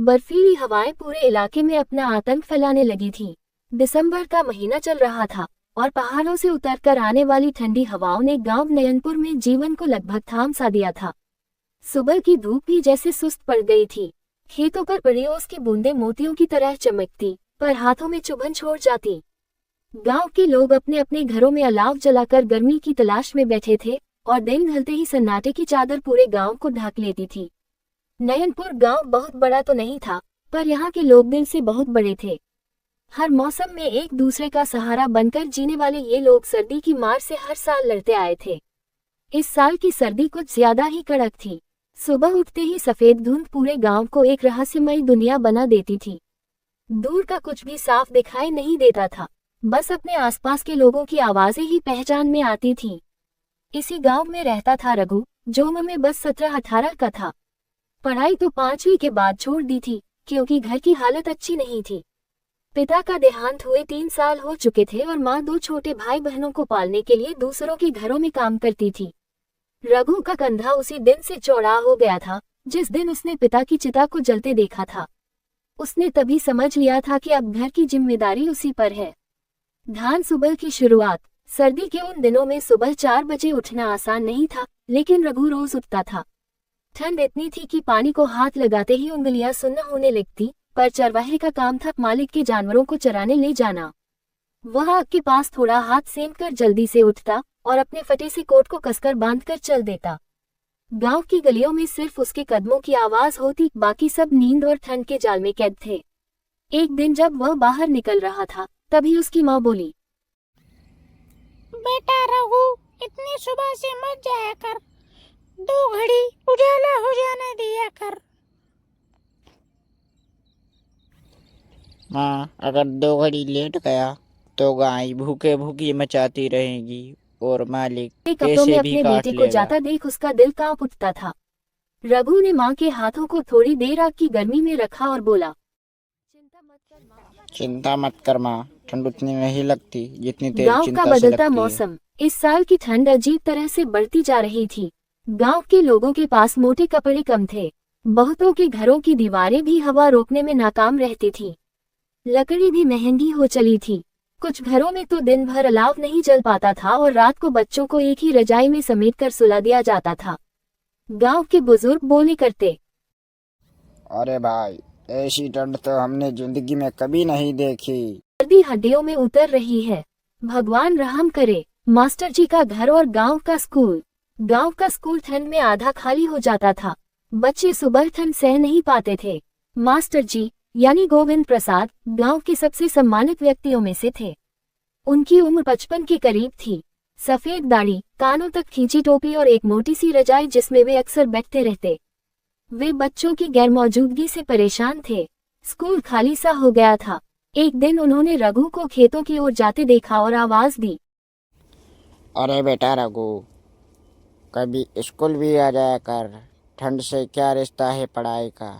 बर्फीली हवाएं पूरे इलाके में अपना आतंक फैलाने लगी थीं। दिसंबर का महीना चल रहा था और पहाड़ों से उतरकर आने वाली ठंडी हवाओं ने गांव नयनपुर में जीवन को लगभग थाम सा दिया था। सुबह की धूप भी जैसे सुस्त पड़ गई थी। खेतों पर पड़ी ओस की बूंदें मोतियों की तरह चमकती, पर हाथों में चुभन छोड़ जाती। गांव के लोग अपने अपने घरों में अलाव जलाकर गर्मी की तलाश में बैठे थे और दिन ढलते ही सन्नाटे की चादर पूरे गांव को ढक लेती थी। नयनपुर गांव बहुत बड़ा तो नहीं था, पर यहाँ के लोग दिल से बहुत बड़े थे। हर मौसम में एक दूसरे का सहारा बनकर जीने वाले ये लोग सर्दी की मार से हर साल लड़ते आए थे। इस साल की सर्दी कुछ ज्यादा ही कड़क थी। सुबह उठते ही सफेद धुंध पूरे गांव को एक रहस्यमयी दुनिया बना देती थी। दूर का कुछ भी साफ दिखाई नहीं देता था, बस अपने आसपास के लोगों की आवाजें ही पहचान में आती थीं। इसी गांव में रहता था रघु, जो उम्र में बस 17-18 का था। पढ़ाई तो 5वीं के बाद छोड़ दी थी, क्योंकि घर की हालत अच्छी नहीं थी। पिता का देहांत हुए 3 साल हो चुके थे और माँ 2 छोटे भाई बहनों को पालने के लिए दूसरों के घरों में काम करती थी। रघु का कंधा उसी दिन से चौड़ा हो गया था जिस दिन उसने पिता की चिता को जलते देखा था। उसने तभी समझ लिया था कि अब घर की जिम्मेदारी उसी पर है। धान सुबह की शुरुआत। सर्दी के उन दिनों में सुबह 4 बजे उठना आसान नहीं था, लेकिन रघु रोज उठता था। ठंड इतनी थी कि पानी को हाथ लगाते ही उंगलियां सुन्न होने लगती, पर चरवाहे का काम था मालिक के जानवरों को चराने ले जाना। वह आग के पास थोड़ा हाथ सेंक कर जल्दी से उठता और अपने फटे से कोट को कसकर बांधकर चल देता। गांव की गलियों में सिर्फ उसके कदमों की आवाज होती, बाकी सब नींद और ठंड के जाल में कैद थे। एक दिन जब वह बाहर निकल रहा था, तभी उसकी माँ बोली, बेटा रघु, इतनी सुबह से मत जाया कर, 2 घड़ी उजाला हो जाने दिया कर। माँ, अगर 2 घड़ी लेट गया तो गाय भूखे भूखी मचाती रहेगी और मालिक कपड़ों में पैसे भी अपने काट बेटे को लेगा। जाता देख उसका दिल कांप उठता था। रघु ने माँ के हाथों को थोड़ी देर आग की गर्मी में रखा और बोला, चिंता मत कर माँ, ठंड उतनी नहीं लगती जितनी तेरी गांव का चिंता से बदलता लगती है। मौसम। इस साल की ठंड अजीब तरह से बढ़ती जा रही थी। गांव के लोगों के पास मोटे कपड़े कम थे। बहुतों के घरों की दीवारें भी हवा रोकने में नाकाम रहती थीं। लकड़ी भी महंगी हो चली थी। कुछ घरों में तो दिन भर अलाव नहीं जल पाता था और रात को बच्चों को एक ही रजाई में समेटकर सुला दिया जाता था। गांव के बुजुर्ग बोले करते, अरे भाई, ऐसी ठंड तो हमने जिंदगी में कभी नहीं देखी। सर्दी हड्डियों में उतर रही है। भगवान रहम करे। मास्टर जी का घर और गांव का स्कूल। गांव का स्कूल ठंड में आधा खाली हो जाता था। बच्चे सुबह ठंड सह नहीं पाते थे। मास्टर जी यानी गोविंद प्रसाद गांव के सबसे सम्मानित व्यक्तियों में से थे। उनकी उम्र 55 के करीब थी। सफेद दाढ़ी, कानों तक खींची टोपी और एक मोटी सी रजाई जिसमें वे अक्सर बैठते रहते। वे बच्चों की गैरमौजूदगी से परेशान थे। स्कूल खाली सा हो गया था। एक दिन उन्होंने रघु को खेतों की ओर जाते देखा और आवाज दी, अरे बेटा रघु, कभी स्कूल भी आ जाया कर, ठंड से क्या रिश्ता है पढ़ाई का।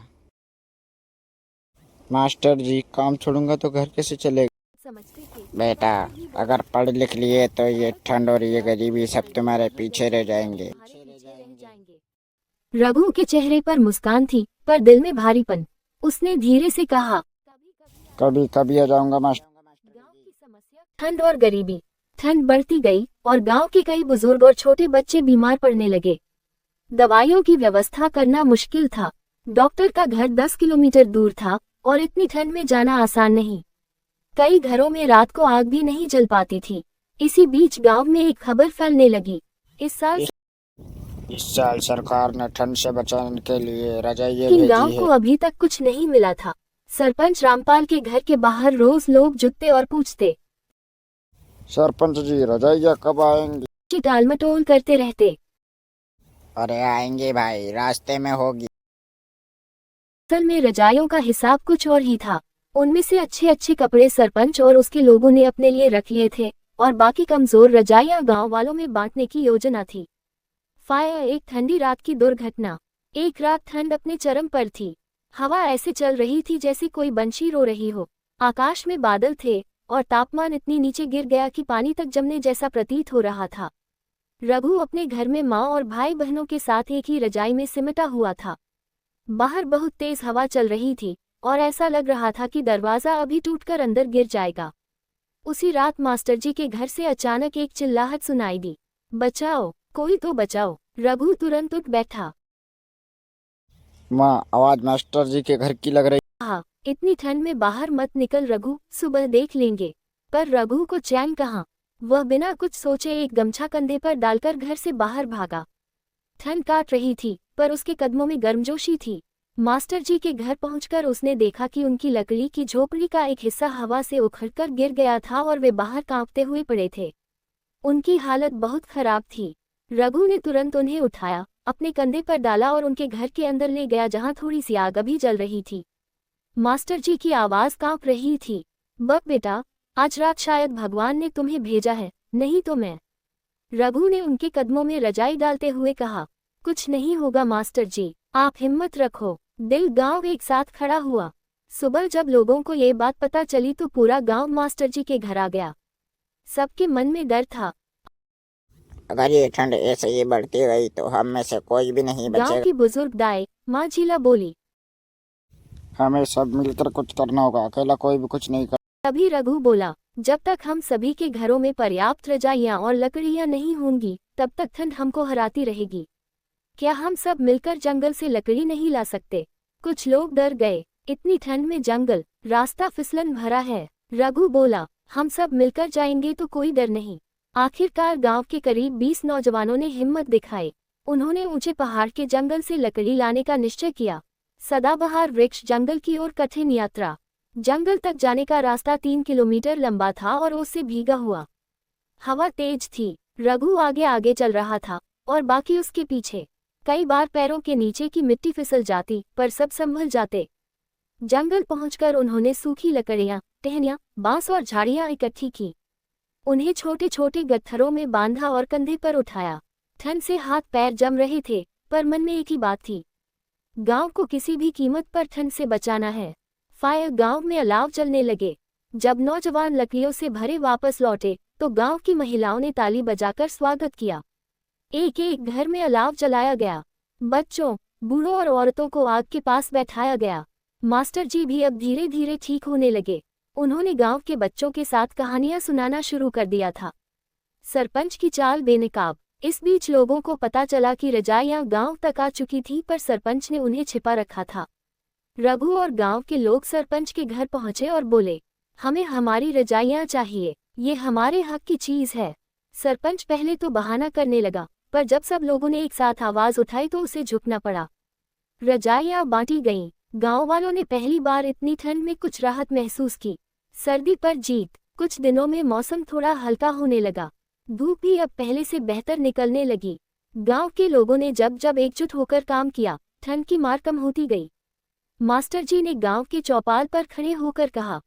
मास्टर जी, काम छोड़ूंगा तो घर कैसे चलेगा। समझते थे बेटा, अगर पढ़ लिख लिए तो ये ठंड और ये गरीबी सब तुम्हारे पीछे रह जाएंगे। रघु के चेहरे पर मुस्कान थी, पर दिल में भारीपन। उसने धीरे से कहा, कभी कभी आ जाऊंगा मास्टर। गांव की समस्या ठंड और गरीबी। ठंड बढ़ती गई और गांव के कई बुजुर्ग और छोटे बच्चे बीमार पड़ने लगे। दवाइयों की व्यवस्था करना मुश्किल था। डॉक्टर का घर 10 किलोमीटर दूर था और इतनी ठंड में जाना आसान नहीं। कई घरों में रात को आग भी नहीं जल पाती थी। इसी बीच गांव में एक खबर फैलने लगी। इस साल सरकार ने ठंड से बचाने के लिए रजाइयाँ लेकिन भेजी गांव है। को अभी तक कुछ नहीं मिला था। सरपंच रामपाल के घर के बाहर रोज लोग जुटते और पूछते, सरपंच जी, रजाइयाँ कब आएंगी? टालमटोल करते रहते। अरे आएंगे भाई, रास्ते में होगी। असल में रजाइयों का हिसाब कुछ और ही था। उनमें से अच्छे अच्छे कपड़े सरपंच और उसके लोगों ने अपने लिए रख लिए थे और बाकी कमजोर रजाइयां गांव वालों में बांटने की योजना थी। फायर। एक ठंडी रात की दुर्घटना। एक रात ठंड अपने चरम पर थी। हवा ऐसे चल रही थी जैसे कोई बंशी रो रही हो। आकाश में बादल थे और तापमान इतनी नीचे गिर गया कि पानी तक जमने जैसा प्रतीत हो रहा था। रघु अपने घर में माँ और भाई बहनों के साथ एक ही रजाई में सिमटा हुआ था। बाहर बहुत तेज हवा चल रही थी और ऐसा लग रहा था कि दरवाजा अभी टूटकर अंदर गिर जाएगा। उसी रात मास्टर जी के घर से अचानक एक चिल्लाहट सुनाई दी, बचाओ, कोई तो बचाओ। रघु तुरंत उठ बैठा। माँ, आवाज मास्टर जी के घर की लग रही। हाँ, इतनी ठंड में बाहर मत निकल रघु, सुबह देख लेंगे। पर रघु को चैन कहाँ। वह बिना कुछ सोचे एक गमछा कंधे पर डालकर घर से बाहर भागा। ठंड काट रही थी पर उसके कदमों में गर्मजोशी थी। मास्टर जी के घर पहुंचकर उसने देखा कि उनकी लकड़ी की झोपड़ी का एक हिस्सा हवा से उखड़कर गिर गया था और वे बाहर कांपते हुए पड़े थे। उनकी हालत बहुत खराब थी। रघु ने तुरंत उन्हें उठाया, अपने कंधे पर डाला और उनके घर के अंदर ले गया जहां थोड़ी सी आग अभी जल रही थी। मास्टर जी की आवाज कांप रही थी, बक बेटा, आज रात शायद भगवान ने तुम्हें भेजा है, नहीं तो मैं। रघु ने उनके कदमों में रजाई डालते हुए कहा, कुछ नहीं होगा मास्टर जी, आप हिम्मत रखो। दिल गांव एक साथ खड़ा हुआ। सुबह जब लोगों को ये बात पता चली तो पूरा गांव मास्टर जी के घर आ गया। सबके मन में डर था। अगर ये ठंड ऐसे ही बढ़ती गई तो हम में से कोई भी नहीं गांव बचेगा। की बुजुर्ग दाई माँ झीला बोली। हमें सब मिलकर कुछ करना होगा, अकेला कोई भी कुछ नहीं कर। तभी रघु बोला, जब तक हम सभी के घरों में पर्याप्त रजाइयां और लकड़ियां नहीं होंगी तब तक ठंड हमको हराती रहेगी। क्या हम सब मिलकर जंगल से लकड़ी नहीं ला सकते? कुछ लोग डर गए, इतनी ठंड में जंगल, रास्ता फिसलन भरा है। रघु बोला, हम सब मिलकर जाएंगे तो कोई डर नहीं। आखिरकार गांव के करीब 20 नौजवानों ने हिम्मत दिखाई। उन्होंने ऊंचे पहाड़ के जंगल से लकड़ी लाने का निश्चय किया। सदाबहार वृक्ष जंगल की ओर कठिन यात्रा। जंगल तक जाने का रास्ता 3 किलोमीटर लंबा था और उससे भीगा हुआ। हवा तेज थी। रघु आगे आगे चल रहा था और बाकी उसके पीछे। कई बार पैरों के नीचे की मिट्टी फिसल जाती पर सब संभल जाते। जंगल पहुंचकर उन्होंने सूखी लकड़ियां, टहनियां, बांस और झाड़ियां इकट्ठी की। उन्हें छोटे छोटे गट्ठरों में बांधा और कंधे पर उठाया। ठंड से हाथ पैर जम रहे थे पर मन में एक ही बात थी, गांव को किसी भी कीमत पर ठंड से बचाना है। फायर गांव में अलाव जलने लगे। जब नौजवान लकड़ियों से भरे वापस लौटे तो गांव की महिलाओं ने ताली बजाकर स्वागत किया। एक एक घर में अलाव जलाया गया। बच्चों, बूढ़ों और औरतों को आग के पास बैठाया गया। मास्टर जी भी अब धीरे धीरे ठीक होने लगे। उन्होंने गांव के बच्चों के साथ कहानियां सुनाना शुरू कर दिया था। सरपंच की चाल बेनकाब। इस बीच लोगों को पता चला कि रजाइयां गांव तक आ चुकी थी पर सरपंच ने उन्हें छिपा रखा था। रघु और गांव के लोग सरपंच के घर पहुंचे और बोले, हमें हमारी रजाइयां चाहिए, ये हमारे हक की चीज है। सरपंच पहले तो बहाना करने लगा पर जब सब लोगों ने एक साथ आवाज उठाई तो उसे झुकना पड़ा। रजाइयां बांटी गईं। गांव वालों ने पहली बार इतनी ठंड में कुछ राहत महसूस की। सर्दी पर जीत। कुछ दिनों में मौसम थोड़ा हल्का होने लगा। धूप भी अब पहले से बेहतर निकलने लगी। गांव के लोगों ने जब जब एकजुट होकर काम किया, ठंड की मार कम होती गई। मास्टर जी ने गांव के चौपाल पर खड़े होकर कहा,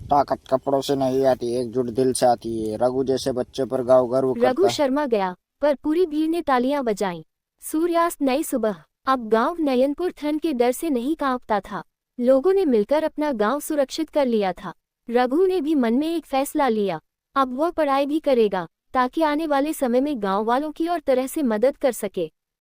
ताकत कपड़ों से नहीं आती, एकजुट दिल से आती है। रघु जैसे बच्चों पर गाँव गर्व करता रघु है। शर्मा गया पर पूरी भीड़ ने तालियां बजाईं। सूर्यास्त नई सुबह। अब गांव नयनपुर ठंड के डर से नहीं कांपता था। लोगों ने मिलकर अपना गांव सुरक्षित कर लिया था। रघु ने भी मन में एक फैसला लिया, अब वह पढ़ाई भी करेगा ताकि आने वाले समय में गांव वालों की और तरह से मदद कर सके।